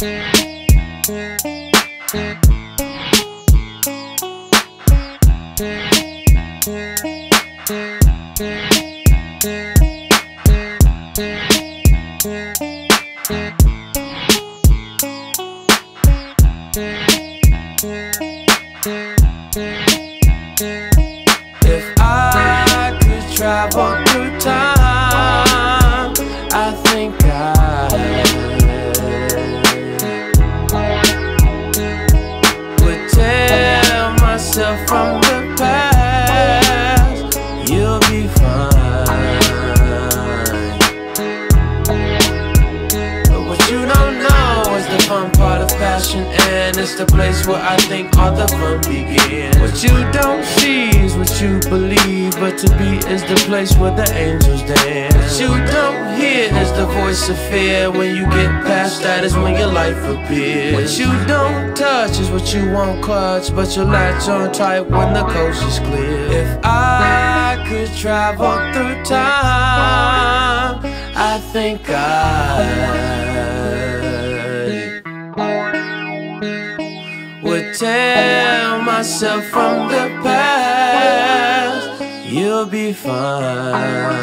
If I could travel through time, I think I would tell myself from the past, you'll be fine. But what you don't know is the fun part of passion, and it's the place where I think all the fun begins. What you don't see is what you believe, but to be is the place where the angels dance. What you don't hear is the voice of fear. When you get past that is when your life appears. What you don't touch is what you won't clutch, but you'll latch on tight when the coast is clear. If I could travel through time, I think would tell myself from the past, you'll be fine.